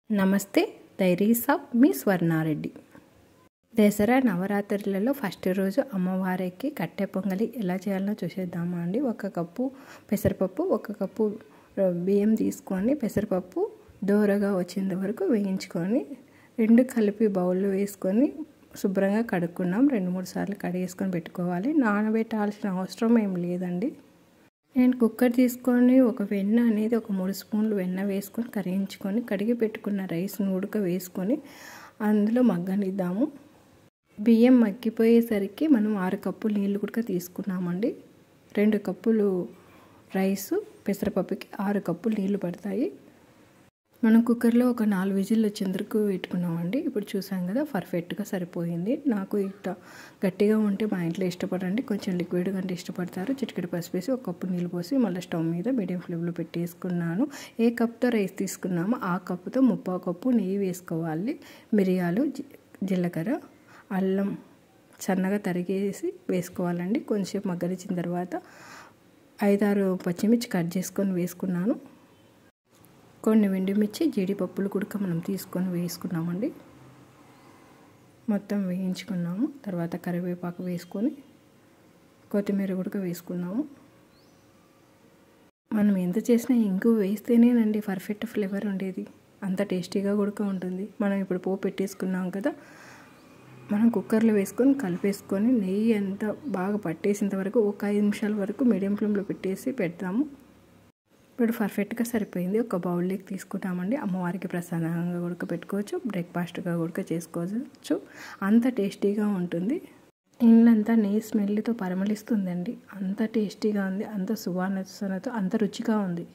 నమస్తే diaries of మీ స్వర్ణారెడ్డి. దసరా నవరాత్రులలో first రోజు అమ్మవారికి కట్టె పొంగలి ఎలా చేయాలో చూసేద్దామా అండి. 1 కప్పు పెసరపప్పు, 1 కప్పు బియ్యం తీసుకొని పెసరపప్పు దోరగా వచ్చేంత వరకు వేయించుకొని 2 కలిపి బౌల్లో వేసుకొని శుభ్రంగా కడుక్కున్నాం. 2-3 సార్లు కడిగేసుకొని పెట్టుకోవాలి. నానబెట్టాల్సిన అవసరం ఏం లేదండి. నేను కుక్కర్ తీసుకొని ఒక వెన్న అనేది 3 స్పూన్లు వెన్న వేసుకొని కరిగించుకొని కడిగి పెట్టుకున్న రైస్ను ఉడక వేసుకొని అందులో మగ్గనిద్దాము. బియ్యం మగ్గిపోయేసరికి మనం 6 కప్పులు నీళ్ళు కూడా తీసుకున్నామండి. 2 కప్పులు రైసు పెసరపప్పుకి 6 కప్పులు నీళ్లు పడతాయి. మనం కుక్కర్లో ఒక 4 విజిల్లు వచ్చేందుకు పెట్టుకున్నామండి. ఇప్పుడు చూసాం కదా, పర్ఫెక్ట్గా సరిపోయింది. నాకు ఇట్లా గట్టిగా ఉంటే మా ఇంట్లో ఇష్టపడండి, కొంచెం లిక్విడ్గా అంటే ఇష్టపడతారు. చిటికెడు పసుపు వేసి 1 కప్పు నీళ్ళు పోసి మళ్ళీ స్టవ్ మీద మీడియం ఫ్లేమ్లో పెట్టేసుకున్నాను. ఏ కప్తో రైస్ తీసుకున్నామో ఆ కప్పుతో 3/4 కప్పు నెయ్యి వేసుకోవాలి. మిరియాలు, జీలకర్ర, అల్లం సన్నగా తరిగేసి వేసుకోవాలండి. కొంచెం మగ్గనిచ్చిన తర్వాత 5-6 పచ్చిమిర్చి కట్ చేసుకొని వేసుకున్నాను. కొన్ని ఎండుమిర్చి, జీడిపప్పులు కూడా మనం తీసుకొని వేసుకున్నామండి. మొత్తం వేయించుకున్నాము. తర్వాత కరివేపాకు వేసుకొని కొత్తిమీర కూడా వేసుకున్నాము. మనం ఎంత చేసినా ఇంగు వేస్తేనేనండి పర్ఫెక్ట్ ఫ్లేవర్ ఉండేది, అంత టేస్టీగా కూడా ఉంటుంది. మనం ఇప్పుడు పోపు పెట్టేసుకున్నాం కదా, మనం కుక్కర్లో వేసుకొని కలిపేసుకొని నెయ్యి అంతా బాగా పట్టేసేంత వరకు ఒక 5 నిమిషాల వరకు మీడియం ఫ్లేమ్లో పెట్టేసి పెడతాము. ఇప్పుడు పర్ఫెక్ట్గా సరిపోయింది. ఒక బౌల్లోకి తీసుకుంటామండి. అమ్మవారికి ప్రసాదంగా కూడా పెట్టుకోవచ్చు, బ్రేక్ఫాస్ట్గా కూడా చేసుకోవచ్చు. అంత టేస్టీగా ఉంటుంది. ఇల్లంతా నెయ్యి స్మెల్తో పరిమళిస్తుందండి. అంత టేస్టీగా ఉంది, అంత సువాసనతో, అంత రుచిగా ఉంది.